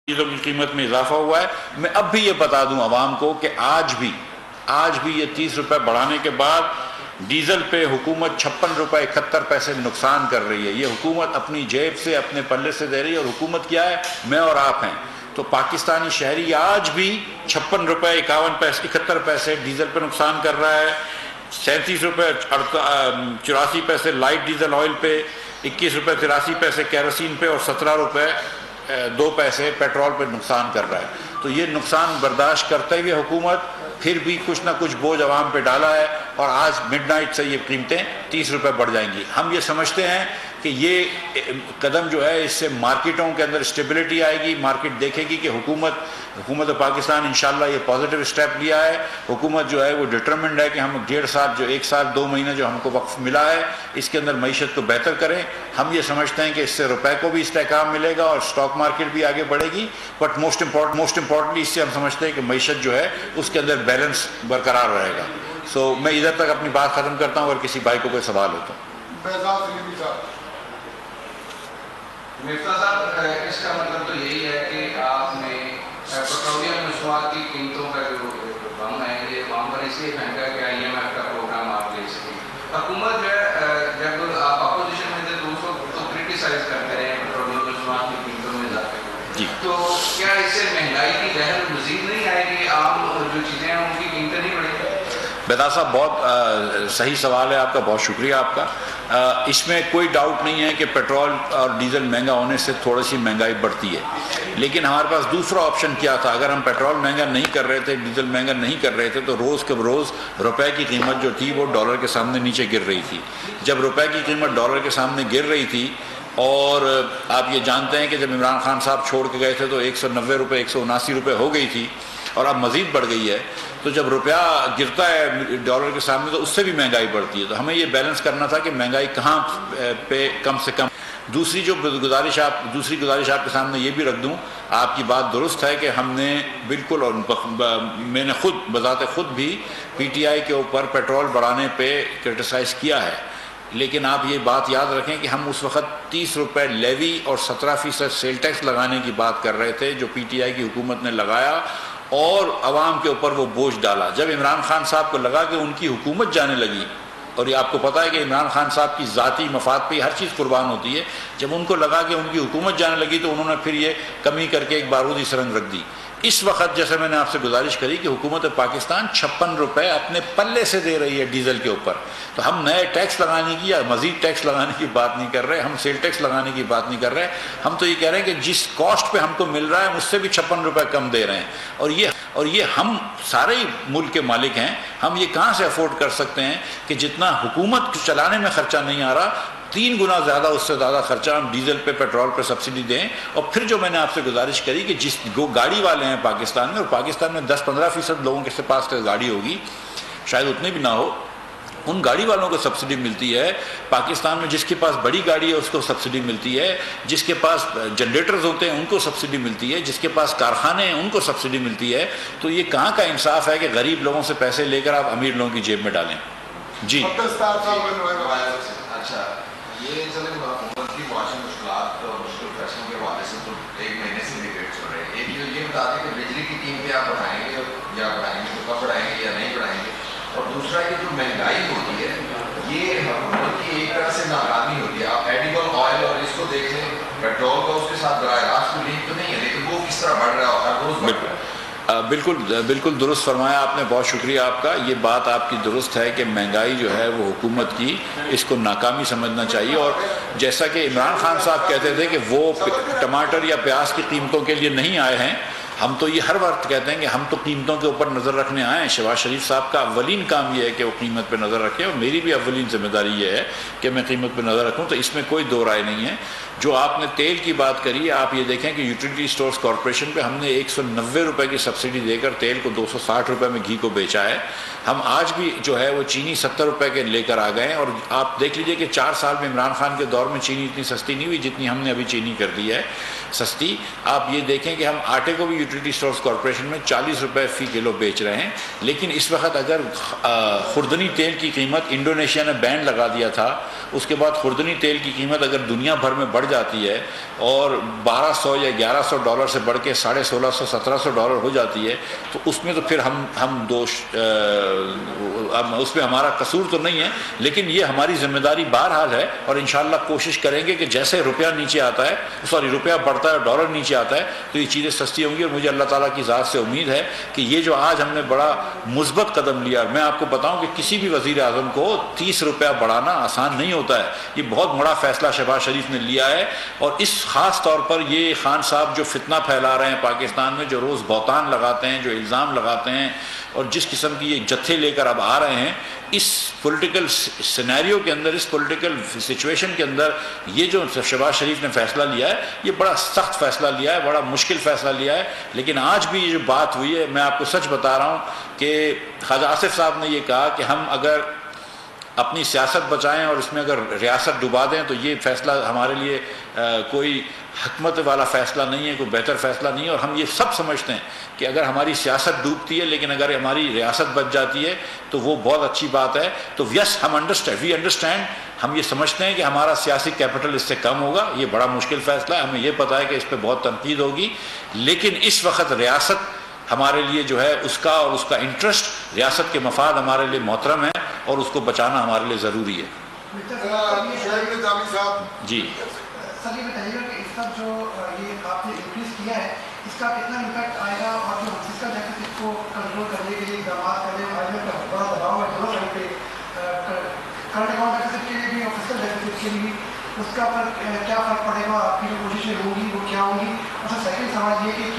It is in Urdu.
چیزوں کی قیمت میں اضافہ ہوا ہے. میں اب بھی یہ بتا دوں عوام کو کہ آج بھی یہ 30 روپے بڑھانے کے بعد ڈیزل پہ حکومت 56 روپے 71 پیسے نقصان کر رہی ہے. یہ حکومت اپنی جیب سے اپنے پلے سے دے رہی ہے، اور حکومت کیا ہے؟ میں اور آپ ہیں. تو پاکستانی شہری آج بھی 56 روپے 71 پیسے ڈیزل پہ نقصان کر رہا ہے، 37 روپے 84 پیسے لائٹ ڈیزل آئل پہ، 21 روپے 83 پیسے کیروسین پہ، اور 17 روپے 2 پیسے پیٹرول پہ نقصان کر رہا ہے. تو یہ نقصان برداشت کرتے ہوئے حکومت پھر بھی کچھ نہ کچھ بوجھ عوام پہ ڈالا ہے، اور آج مڈ نائٹ سے یہ قیمتیں 30 روپے بڑھ جائیں گی. ہم یہ سمجھتے ہیں کہ یہ قدم جو ہے اس سے مارکیٹوں کے اندر اسٹیبلٹی آئے گی. مارکیٹ دیکھے گی کہ حکومت پاکستان انشاءاللہ یہ پازیٹیو اسٹیپ لیا ہے. حکومت جو ہے وہ ڈٹرمنڈ ہے کہ ہم 1.5 سال 1 سال 2 مہینے جو ہم کو وقف ملا ہے اس کے اندر معیشت کو بہتر کریں. ہم یہ سمجھتے ہیں کہ اس سے روپے کو بھی استحکام ملے گا اور اسٹاک مارکیٹ بھی آگے بڑھے گی. بٹ موسٹ امپورٹنٹلی اس سے ہم سمجھتے ہیں کہ معیشت جو ہے اس کے اندر بیلنس برقرار رہے گا. سو میں ادھر تک اپنی بات ختم کرتا ہوں، اگر کسی بھائی کو کوئی سوال ہو تو. مرزا صاحب، اس کا مطلب تو یہی ہے کہ آپ نے پیٹرولیم مصنوعات کی قیمتوں کا جو بم ہے یہ وہاں پر اس لیے پھینکا کہ IMF کا پروگرام آپ لے سکیں. حکومت جو ہے جب آپ اپوزیشن میں تھے تو اس وقت تو کرٹیسائز کرتے رہے پیٹرولیم مصنوعات کی قیمتوں میں اضافے کو. تو کیا اس سے مہنگائی کی لہر مزید نہیں آئے گی؟ عام جو چیزیں ہیں ان کی قیمتیں نہیں بڑھیں گی؟ بیدار صاحب بہت صحیح سوال ہے آپ کا، بہت شکریہ آپ کا. اس میں کوئی ڈاؤٹ نہیں ہے کہ پیٹرول اور ڈیزل مہنگا ہونے سے تھوڑی سی مہنگائی بڑھتی ہے، لیکن ہمارے پاس دوسرا آپشن کیا تھا؟ اگر ہم پیٹرول مہنگا نہیں کر رہے تھے، ڈیزل مہنگا نہیں کر رہے تھے، تو روز کے روز روپے کی قیمت جو تھی وہ ڈالر کے سامنے نیچے گر رہی تھی. جب روپے کی قیمت ڈالر کے سامنے گر رہی تھی، اور آپ یہ جانتے ہیں کہ جب عمران خان صاحب چھوڑ کے گئے تھے تو 190 روپے 179 روپے ہو گئی تھی، اور اب مزید بڑھ گئی ہے. تو جب روپیہ گرتا ہے ڈالر کے سامنے تو اس سے بھی مہنگائی بڑھتی ہے. تو ہمیں یہ بیلنس کرنا تھا کہ مہنگائی کہاں پہ کم سے کم. دوسری گزارش آپ کے سامنے یہ بھی رکھ دوں، آپ کی بات درست ہے کہ ہم نے بالکل، اور میں نے بذات خود بھی PTI کے اوپر پیٹرول بڑھانے پہ کرٹیسائز کیا ہے. لیکن آپ یہ بات یاد رکھیں کہ ہم اس وقت 30 روپے لیوی اور 17% سیل ٹیکس لگانے کی بات کر رہے تھے جو PTI کی حکومت نے لگایا، اور عوام کے اوپر وہ بوجھ ڈالا. جب عمران خان صاحب کو لگا کہ ان کی حکومت جانے لگی، اور یہ آپ کو پتہ ہے کہ عمران خان صاحب کی ذاتی مفاد پہ ہر چیز قربان ہوتی ہے، جب ان کو لگا کہ ان کی حکومت جانے لگی تو انہوں نے پھر یہ کمی کر کے ایک بارودی سرنگ رکھ دی. اس وقت جیسے میں نے آپ سے گزارش کری کہ حکومت پاکستان 56 روپے اپنے پلے سے دے رہی ہے ڈیزل کے اوپر، تو ہم نئے ٹیکس لگانے کی یا مزید ٹیکس لگانے کی بات نہیں کر رہے، ہم سیل ٹیکس لگانے کی بات نہیں کر رہے. ہم تو یہ کہہ رہے ہیں کہ جس کاسٹ پہ ہم کو مل رہا ہے اس سے بھی 56 روپے کم دے رہے ہیں. اور یہ ہم سارے ملک کے مالک ہیں. ہم یہ کہاں سے افورڈ کر سکتے ہیں کہ جتنا حکومت چلانے میں خرچہ نہیں آ رہا، 3 گنا زیادہ، اس سے زیادہ خرچہ ہم ڈیزل پہ پیٹرول پہ سبسڈی دیں. اور پھر جو میں نے آپ سے گزارش کری کہ جس گاڑی والے ہیں پاکستان میں، اور پاکستان میں 10-15% لوگوں کے پاس گاڑی ہوگی، شاید اتنے بھی نہ ہو، ان گاڑی والوں کو سبسڈی ملتی ہے. پاکستان میں جس کے پاس بڑی گاڑی ہے اس کو سبسڈی ملتی ہے، جس کے پاس جنریٹرز ہوتے ہیں ان کو سبسڈی ملتی ہے، جس کے پاس کارخانے ہیں ان کو سبسڈی ملتی ہے. تو یہ کہاں کا انصاف ہے کہ غریب لوگوں سے پیسے لے کر آپ امیر لوگوں کی جیب میں ڈالیں؟ جی اچھا، یہ حکومت کی معاشی مشکلات اور مشکل فیصلوں کے حوالے سے تو 1 مہینے سے ڈبیٹ چل رہے ہیں. ایک یہ بتا دیں کہ بجلی کی قیمتیں آپ بڑھائیں گے یا بڑھائیں گے تو کب بڑھائیں گے یا نہیں بڑھائیں گے. اور دوسرا کہ جو مہنگائی ہوتی ہے یہ حکومت کی ایک طرح سے ناکامی ہوتی ہے. آپ ایڈیبل آئل اور اس کو دیکھ لیں، پیٹرول کا اس کے ساتھ براہ راست کوئی لنک تو نہیں ہے، لیکن وہ کس طرح بڑھ رہا ہے، ہر روز بڑھ رہا ہے. بالکل درست فرمایا آپ نے، بہت شکریہ آپ کا. یہ بات آپ کی درست ہے کہ مہنگائی جو ہے وہ حکومت کی، اس کو ناکامی سمجھنا چاہیے. اور جیسا کہ عمران خان صاحب کہتے تھے کہ وہ ٹماٹر یا پیاز کی قیمتوں کے لیے نہیں آئے ہیں، ہم تو یہ ہر وقت کہتے ہیں کہ ہم تو قیمتوں کے اوپر نظر رکھنے آئے ہیں. شہباز شریف صاحب کا اولین کام یہ ہے کہ وہ قیمت پہ نظر رکھے، اور میری بھی اولین ذمہ داری یہ ہے کہ میں قیمت پہ نظر رکھوں. تو اس میں کوئی دو رائے نہیں ہے. جو آپ نے تیل کی بات کری، آپ یہ دیکھیں کہ یوٹیلیٹی اسٹورز کارپوریشن پہ ہم نے 190 روپے کی سبسڈی دے کر تیل کو 260 روپے میں گھی کو بیچا ہے. ہم آج بھی جو ہے وہ چینی 70 روپے کے لے کر آ گئے ہیں. اور آپ دیکھ لیجئے کہ 4 سال میں عمران خان کے دور میں چینی اتنی سستی نہیں ہوئی جتنی ہم نے ابھی چینی کر دی ہے سستی. آپ یہ دیکھیں کہ ہم آٹے کو بھی یوٹیلیٹی اسٹورز کارپوریشن میں 40 روپے فی کلو بیچ رہے ہیں. لیکن اس وقت اگر خوردنی تیل کی قیمت، انڈونیشیا نے بین لگا دیا تھا، اس کے بعد خوردنی تیل کی قیمت اگر دنیا بھر میں بڑھ جاتی ہے اور 1200 یا 1100 ڈالر سے بڑھ کے 1650 1700 ڈالر ہو جاتی ہے تو اس میں تو پھر ہم دوش اس میں ہمارا قصور تو نہیں ہے، لیکن یہ ہماری ذمہ داری بہرحال ہے، اور انشاءاللہ کوشش کریں گے کہ جیسے روپیہ نیچے آتا ہے، روپیہ بڑھتا ہے، ڈالر نیچے آتا ہے تو یہ چیزیں سستی ہوں گی، اور مجھے اللہ تعالیٰ کی ذات سے امید ہے کہ یہ جو آج ہم نے بڑا مثبت قدم لیا، میں آپ کو بتاؤں کہ کسی بھی وزیر اعظم کو 30 روپیہ بڑھانا آسان نہیں ہوتا ہے، یہ بہت بڑا فیصلہ شہباز شریف نے لیا ہے، اور اس خاص طور پر یہ خان صاحب جو فتنہ پھیلا رہے ہیں پاکستان میں، جو روز بہتان لگاتے ہیں، جو الزام لگاتے ہیں، اور جس قسم کی یہ جتھے لے کر اب آ رہے ہیں، اس پولیٹیکل سینیریو کے اندر، اس پولیٹیکل سچویشن کے اندر یہ جو شہباز شریف نے فیصلہ لیا ہے یہ بڑا سخت فیصلہ لیا ہے، بڑا مشکل فیصلہ لیا ہے، لیکن آج بھی یہ جو بات ہوئی ہے، میں آپ کو سچ بتا رہا ہوں کہ خواجہ آصف صاحب نے یہ کہا کہ ہم اگر اپنی سیاست بچائیں اور اس میں اگر ریاست ڈبا دیں تو یہ فیصلہ ہمارے لیے کوئی حکمت والا فیصلہ نہیں ہے، کوئی بہتر فیصلہ نہیں ہے، اور ہم یہ سب سمجھتے ہیں کہ اگر ہماری سیاست ڈوبتی ہے لیکن اگر ہماری ریاست بچ جاتی ہے تو وہ بہت اچھی بات ہے۔ تو یس، وی انڈرسٹینڈ، ہم یہ سمجھتے ہیں کہ ہمارا سیاسی کیپٹل اس سے کم ہوگا، یہ بڑا مشکل فیصلہ ہے، ہمیں یہ پتہ ہے کہ اس پہ بہت تنقید ہوگی، لیکن اس وقت ریاست ہمارے لیے جو ہے اس کا اور اس کا انٹرسٹ، ریاست کے مفاد ہمارے لیے محترم ہے اور اس کو بچانا ہمارے لیے ضروری ہے۔ جی سر یہ بتائیے گا کہ اس کا جو یہ آپ نے انکریز کیا ہے اس کا کتنا امپیکٹ آئے گا، اور جو فسکل ڈیفیسٹ کو کنٹرول کرنے کے لیے اقدامات کرنے والے کا بڑا دباؤ ہے دونوں سائڈ پہ، کرنٹ اکاؤنٹ ڈیفیسٹ کے لیے بھی اور فسکل ڈیفیسٹ کے لیے، اس کا پر کیا فرق پڑے گا، آپ کی جو کوششیں ہوں گی وہ کیا ہوں گی؟ اور سر سیکنڈ سوال یہ کہ کیا